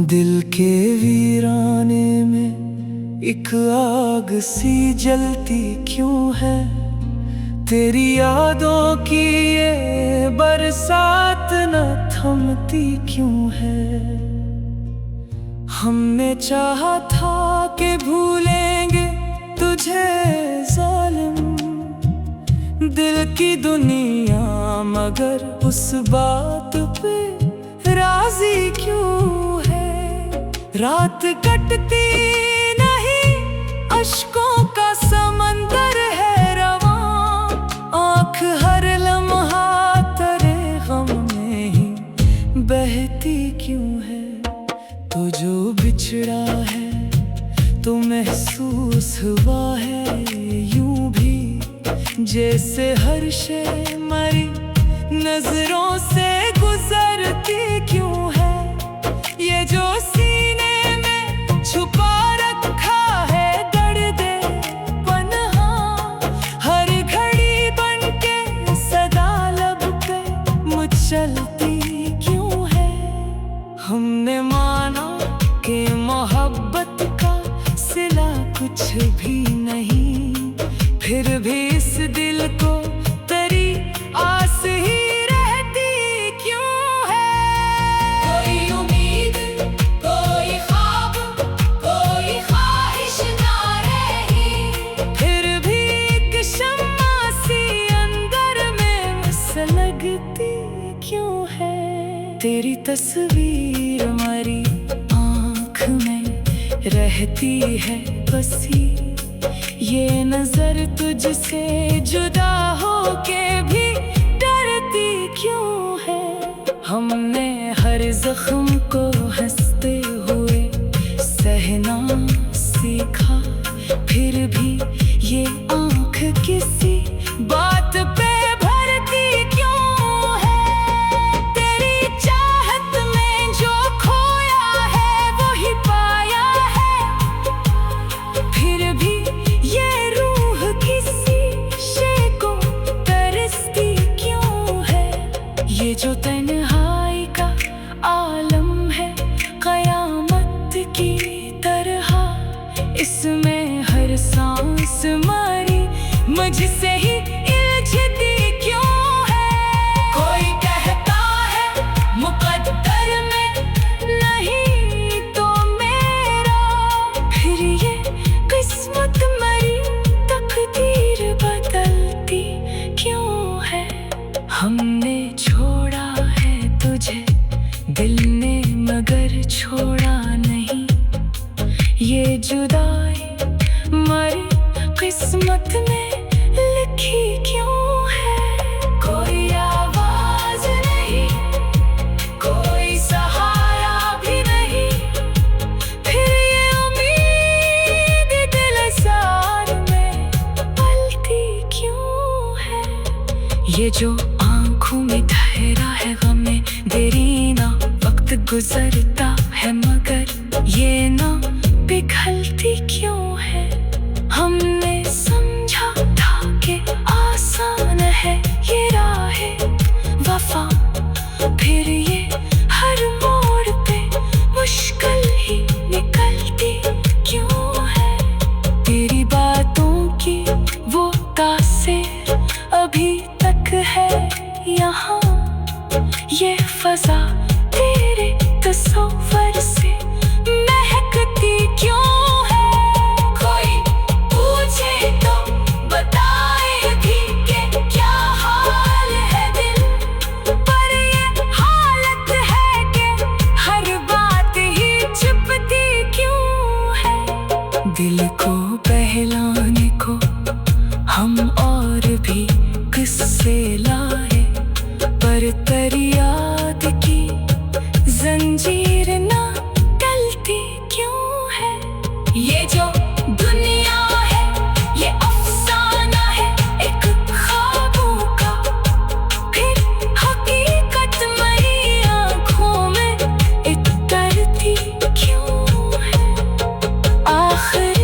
दिल के वीराने में एक आग सी जलती क्यों है। तेरी यादों की ये बरसात न थमती क्यों है। हमने चाहा था कि भूलेंगे तुझे जालिम दिल की दुनिया, मगर उस बात पे राजी क्यों है। रात कटती नहीं, अश्कों का समंदर है रवां, आँख हर लम्हा तेरे गम में ही बहती क्यों है। तो जो बिछड़ा है तो महसूस हुआ है यूं भी, जैसे हर शे मरी नजरों से गुजरती क्यों है। ये जो सीने में छुपा रखा है दर्द पन्हा, हर घड़ी बनके सदा लब पे मचलती क्यों है। हमने माना कि मोहब्बत का सिला कुछ भी नहीं, फिर भी इस दिल को तेरी आस ही रहती क्यों है। कोई उम्मीद, कोई ख्वाब, कोई ख्वाहिश ना रही, फिर भी एक शम्मा सी अंदर में सुलगती क्यों है। तेरी तस्वीर हमारी आँख में रहती है बसी, ये नजर तुझसे जुदा होके भी डरती क्यों है। हमने हर जख्म को हंसते हुए सहना सीखा, फिर भी ये आँख किसी बात पे भरती क्यों है। तेरी चाहत में जो खोया है वही पाया है, फिर भी ये रूह किसी शे को तरसती क्यों है। ये जो तन्हाई का आलम है कयामत की तरह, इसमें हर सांस मारी मुझसे ही इल्झती क्यों है। कोई कहता है मुकद्दर में नहीं तो मेरा, फिर ये किस्मत मरी तकदीर बदलती क्यों है। हमने छोड़ा है तुझे दिल ने मगर छोड़ा नहीं, ये जुदाई मरी किस्मत में लिखी क्यों है। कोई आवाज नहीं, कोई सहारा भी नहीं, फिर ये उम्मीद दिल सार में पलती क्यों है। ये जो आँखों में ठहरा है गमे देरीना, वक्त गुजरता है मगर ये ना पिघलती क्यों है। हमने समझा था कि आसान है ये राह वफा, फिर ये हर मोड़ पे मुश्किल ही निकलती क्यों है। तेरी बातों की वो तासीर अभी तक है यहाँ, ये फजा तेरे तस्वर से महकती क्यों है। कोई पूछे तो बताए भी कि क्या हाल है दिल, पर ये हालत है कि हर बात ही छुपती क्यों है। दिल को बहलाने को हम और भी किस्से लाए, पर तेरी याद की जंजीर ना टलती क्यों है। ये जो दुनिया है ये अफसाना है एक ख्वाबों का, फिर हकीकत मेरी आँखों में इतरती क्यों है। आखिर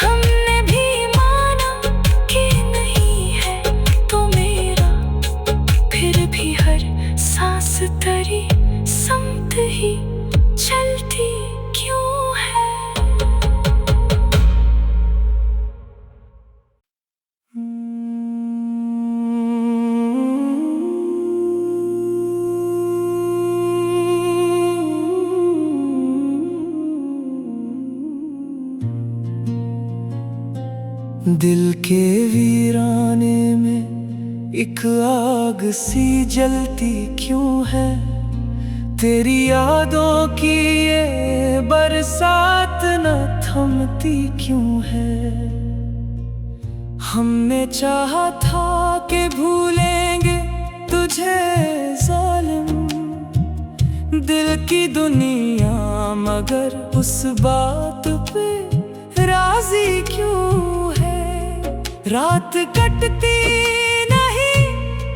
हमने भी दिल के वीराने में एक आग सी जलती क्यों है, तेरी यादों की ये बरसात न थमती क्यों है। हमने चाहा था कि भूलेंगे तुझे जालिम, दिल की दुनिया मगर उस बात पे राजी क्यों है। रात कटती नहीं,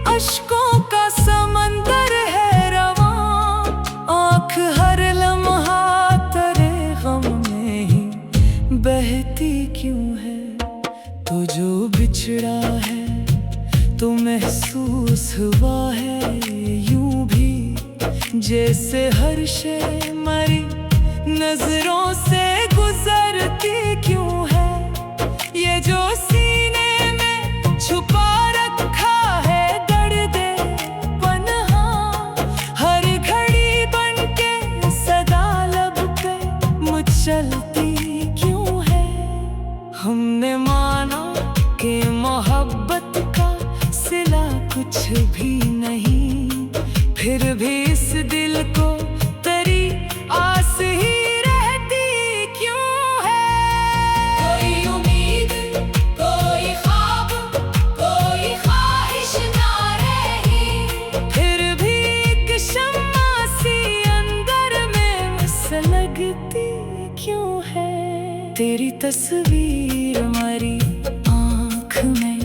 अश्कों का समंदर है रवां, आँख हर लम्हा तेरे गम में ही बहती क्यों है। तो जो बिछड़ा है तो महसूस हुआ है यूं भी, जैसे हर शय मरी नजरों से गुजरती क्यों है। ये जो सीने में छुपा रखा है दर्द पन्हा, हर घड़ी बनके सदा लब पे मचलती क्यों है। हमने माना कि मोहब्बत का सिला कुछ भी नहीं, फिर भी इस दिल को तेरी आस ही रहती क्यों है। कोई उम्मीद, कोई ख्वाब, कोई ख्वाहिश ना रही, फिर भी एक शम्मा सी अंदर में सुलगती क्यों है। तेरी तस्वीर हमारी आँख में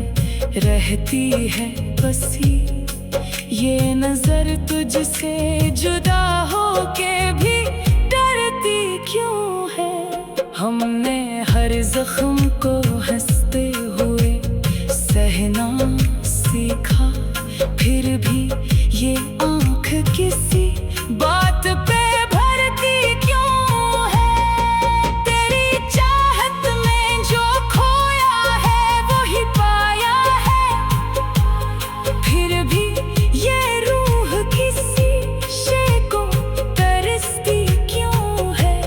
रहती है बसी, ये नजर तुझसे जुदा होके भी डरती क्यों है। हमने हर जख्म को हंसते हुए सहना सीखा, फिर भी ये आँख किसी बात पे भरती क्यों है। तेरी चाहत में जो खोया है वही पाया है, फिर भी ये रूह किसी शय को तरसती क्यों है।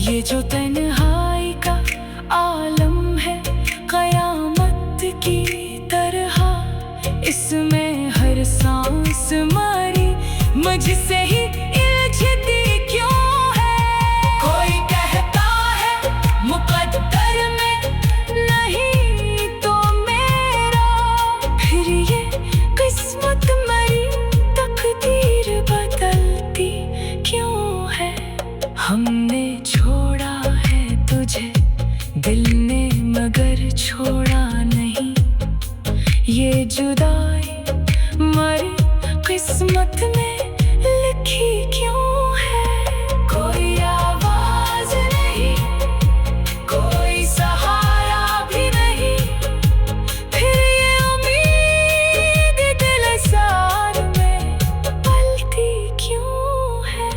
ये जो तन्हाई का आलम है कयामत की तरह, इसमें हर सांस मारी मुझसे ही इल्झती क्यों है। कोई कहता है मुकद्दर में नहीं तो मेरा, फिर ये किस्मत मरी तकदीर बदलती क्यों है। हमने छोड़ा है तुझे दिल ने मगर छोड़ा नहीं, ये जुदाई मरी किस्मत में लिखी क्यों है। कोई आवाज नहीं, कोई सहारा भी नहीं, फिर ये उम्मीद दिल सार में पलती क्यों है।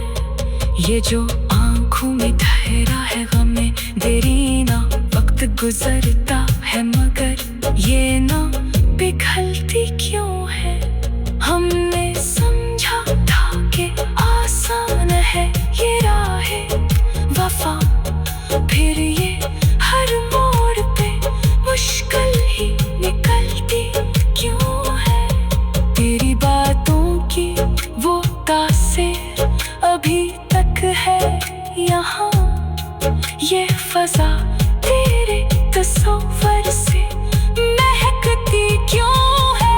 ये जो आँखों में ठहरा है गमे देरीना, वक्त गुजरता है मगर ये ना पिघलती क्यों है। हमने समझा था कि आसान है ये राहे वफा, फिर ये हर मोड़ पे मुश्किल ही निकलती क्यों है। तेरी बातों की वो तासीर अभी तक है यहाँ, ये फजा तेरे तस्वर से महकती क्यों है।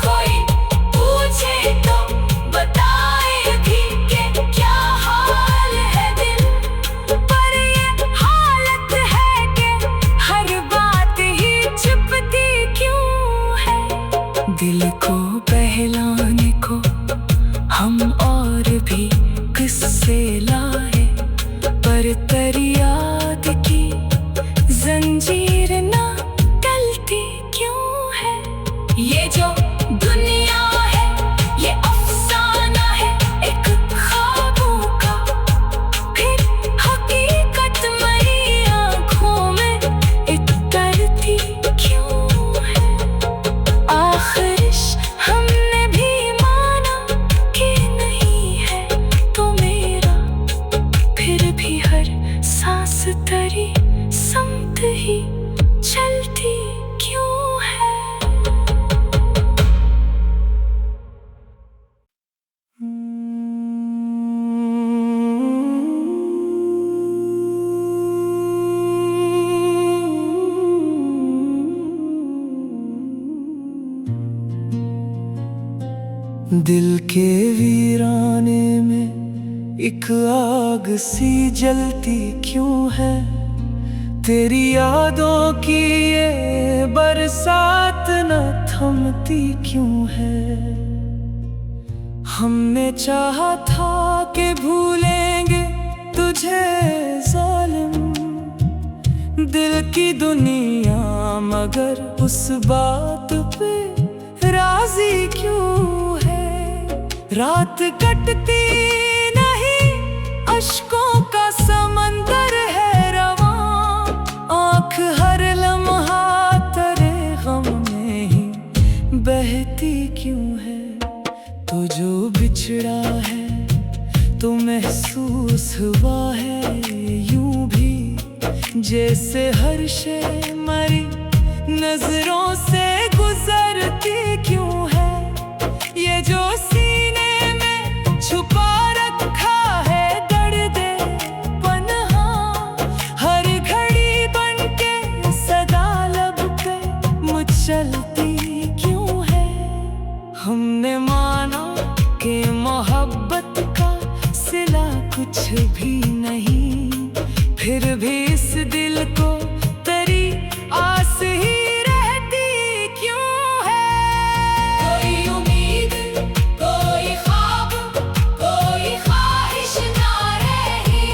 कोई पूछे तो बताए भी कि क्या हाल है दिल, पर ये हालत है कि हर बात ही छुपती क्यों है। दिल को बहलाने को हम और भी किस्से लाए, पर तेरी याद की जंजीर ना टलती क्यों है। ये जो दुनिया है ये अफसाना है एक ख्वाबों का, फिर हकीकत मरी आँखों में इतरती क्यों है। आखिर हमने भी माना कि नहीं है तो मेरा, फिर भी हर सांस तेरी समत ही चलती दिल के वीराने में एक आग सी जलती क्यों है, तेरी यादों की ये बरसात न थमती क्यों है। हमने चाहा था कि भूलेंगे तुझे जालिम, दिल की दुनिया मगर उस बात पे राजी क्यों है। रात कटती नहीं, अश्कों का समंदर है रवां, आँख हर लम्हा तेरे गम में ही बहती क्यों है। तो जो बिछड़ा है तो महसूस हुआ है यूं भी, जैसे हर शे मरी नजरों से गुजरती क्यों है। ये जो सीने में छुपा रखा है दर्द पन्हा, हर घड़ी बनके सदा लब पे मचलती क्यों है। हमने माना कि मोहब्बत का सिला कुछ भी नहीं, फिर भी इस दिल को तेरी आस ही रहती क्यों है। कोई उम्मीद, कोई ख्वाब, कोई ख्वाहिश ना रही,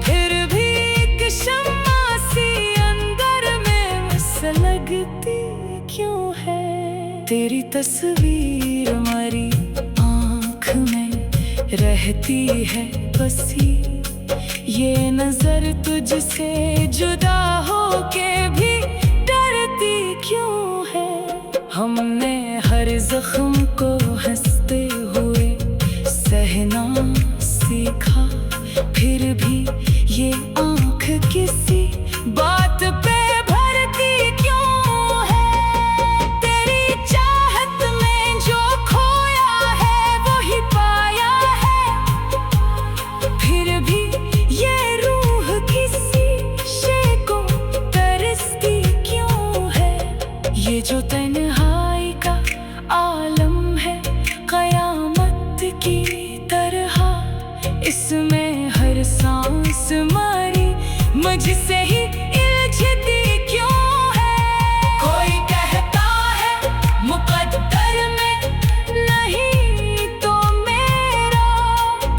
फिर भी एक शम्मा सी अंदर में लगती क्यों है। तेरी तस्वीर हमारी आँख में रहती है बसी, ये नजर तुझसे जुदा होके भी डरती क्यों है। हमने हर जख्म को हंसते हुए सहना सीखा, फिर भी ये आँख किसी बात पे भरती क्यों है। तेरी चाहत में जो खोया है वही पाया है, फिर भी ये रूह किसी शे को तरसती क्यों है। ये जो तन्हाई का आलम है कयामत की तरह, इसमें हर सांस मारी मुझसे ही इल्झती क्यों है। कोई कहता है मुकद्दर में नहीं तो मेरा,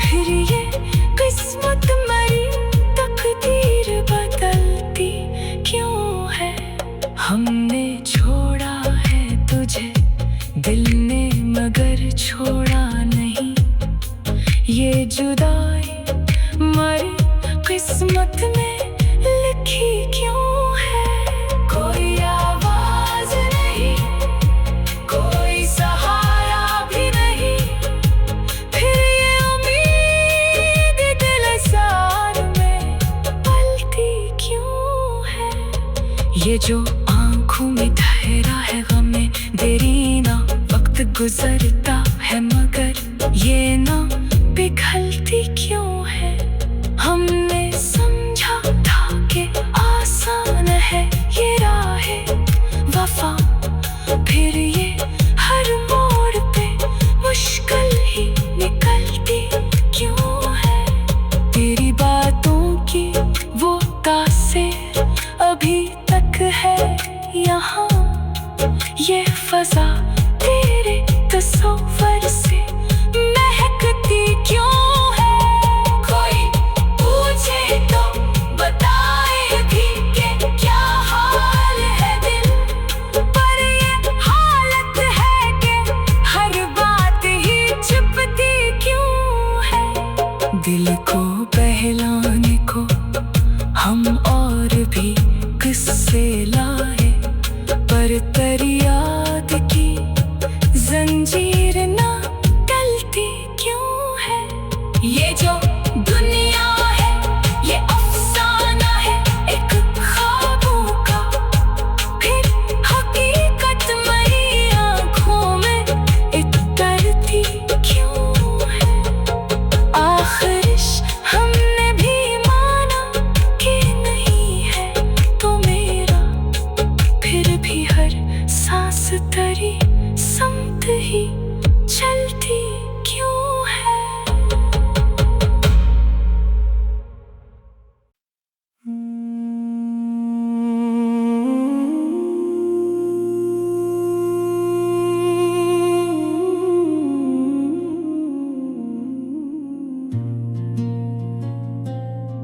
फिर ये किस्मत मरी तकदीर बदलती क्यों है। हमने छोड़ा है तुझे दिल ने मगर छोड़ा नहीं, ये जुदाई मरी किस्मत में लिखी क्यों है। कोई आवाज नहीं, कोई सहारा भी नहीं, फिर ये उम्मीद दिल सार में पलती क्यों है। ये जो आँखों में ठहरा है गमे देरीना, वक्त गुजरता है मगर ये ना पिघलती क्यों है। हमने समझा था कि आसान है ये राह वफा, फिर ये हर मोड़ पे मुश्किल ही निकलती क्यों है। तेरी बातों की वो तासीर अभी तक है यहाँ, ये फजा तेरे तस्वर से महकती क्यों है। कोई पूछे तो बताए भी कि क्या हाल है दिल, पर ये हाल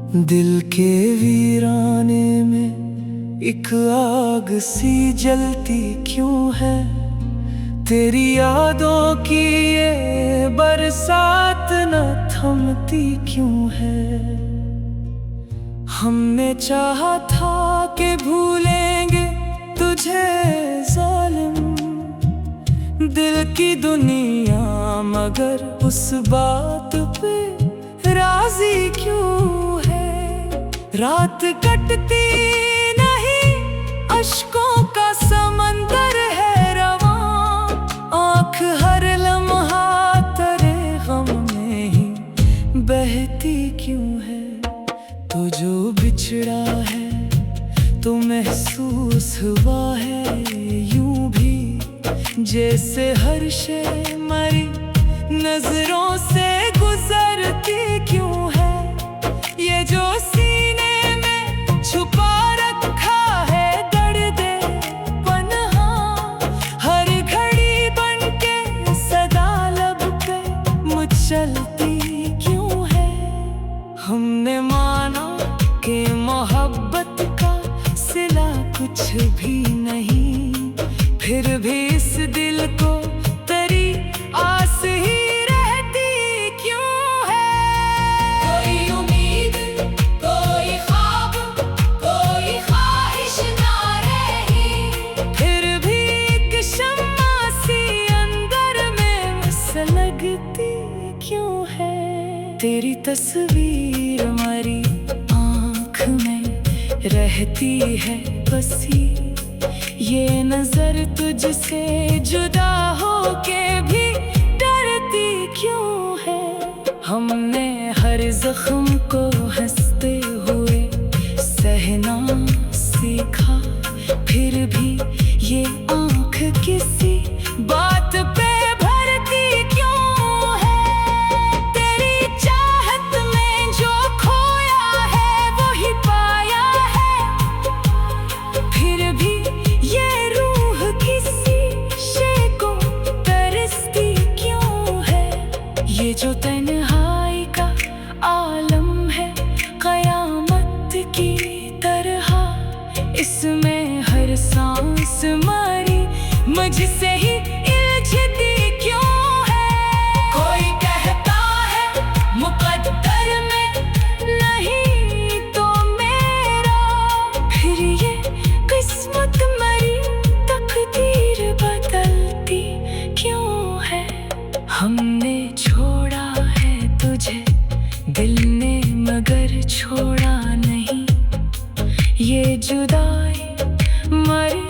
दिल के वीराने में एक आग सी जलती क्यों है, तेरी यादों की ये बरसात न थमती क्यों है। हमने चाहा था कि भूलेंगे तुझे जालिम, दिल की दुनिया मगर उस बात पे राजी क्यों है। रात कटती नहीं, अश्कों का समंदर है रवां, आँख हर लम्हा तेरे गम में ही बहती क्यों है। तो जो बिछड़ा है तो महसूस हुआ है यूं भी, जैसे हर शय मरी नजरों से गुजरती क्यों है। ये जो सीने में छुपा रखा है दर्द पन्हा, हर घड़ी बनके सदा लब पे मचलती क्यों है। हमने माना कि मोहब्बत का सिला कुछ भी नहीं, फिर भी इस दिल को तेरी आस ही रहती क्यों है। कोई उम्मीद, कोई ख्वाब, कोई ख्वाहिश ना रही, फिर भी एक शम्मा सी अंदर में सुलगती क्यों है। तेरी तस्वीर हमारी आँख में रहती है बसी, ये नजर तुझसे जुदा होके भी डरती क्यों है। हमने हर जख्म को हंसते हुए सहना सीखा, फिर भी ये आँख किसी बात पे भरती क्यों है। तेरी चाहत में जो खोया है वही पाया है, फिर भी ये रूह किसी शय को तरसती क्यों है। ये जो तन्हाई का आलम है कयामत की तरह, इसमें हर सांस मारी मुझसे ही इल्झती क्यों है। कोई कहता है मुकद्दर में नहीं तो मेरा, फिर ये किस्मत मरी तकदीर बदलती क्यों है। हमने छोड़ा है तुझे दिल ने मगर छोड़ा नहीं, ये जुदाई मरी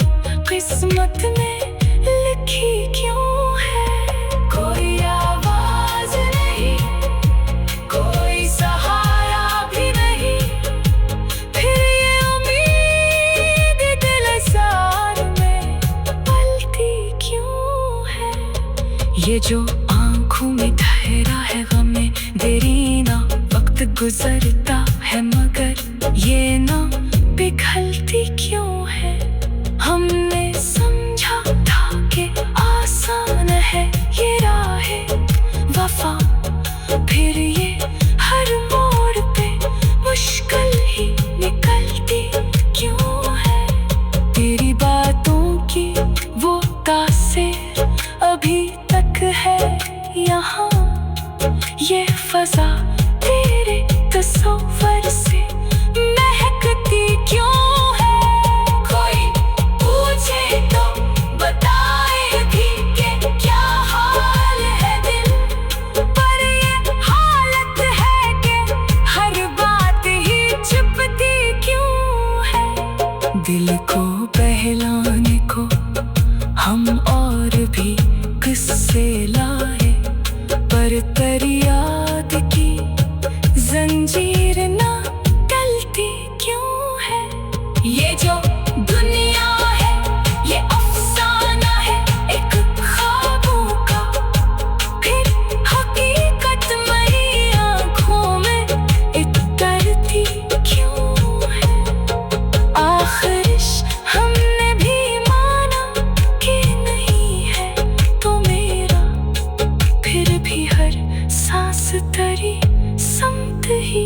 किस्मत में लिखी क्यों है। कोई आवाज नहीं, कोई सहारा भी नहीं, फिर ये उम्मीद दिलसार में पलती क्यों है। ये जो आँखों में ठहरा है गमे देरीना, वक्त गुजरता है मगर ये ना पिघलती क्यों है। हमने समझा था कि आसान है ये राह वफा, फिर ये हर मोड़ पे मुश्किल ही निकलती क्यों है। तेरी बातों की वो तासीर अभी तक है यहाँ, ये फजा तेरे तस्वर से महकती क्यों है। कोई पूछे तो बताए भी कि क्या हाल है दिल, पर ये हालत है कि हर बात ही चुपती क्यों है। दिल को बहलाने को हम और भी किस्से लाए, पर तेरी याद की जंजीर ना टलती क्यों है। ये जो दुनिया है ये अफसाना है एक ख्वाबों का, फिर हकीकत मरी आँखों में इतरती क्यों है। आखिर हमने भी माना कि नहीं है तो मेरा, फिर भी हर सांस तेरी समत ही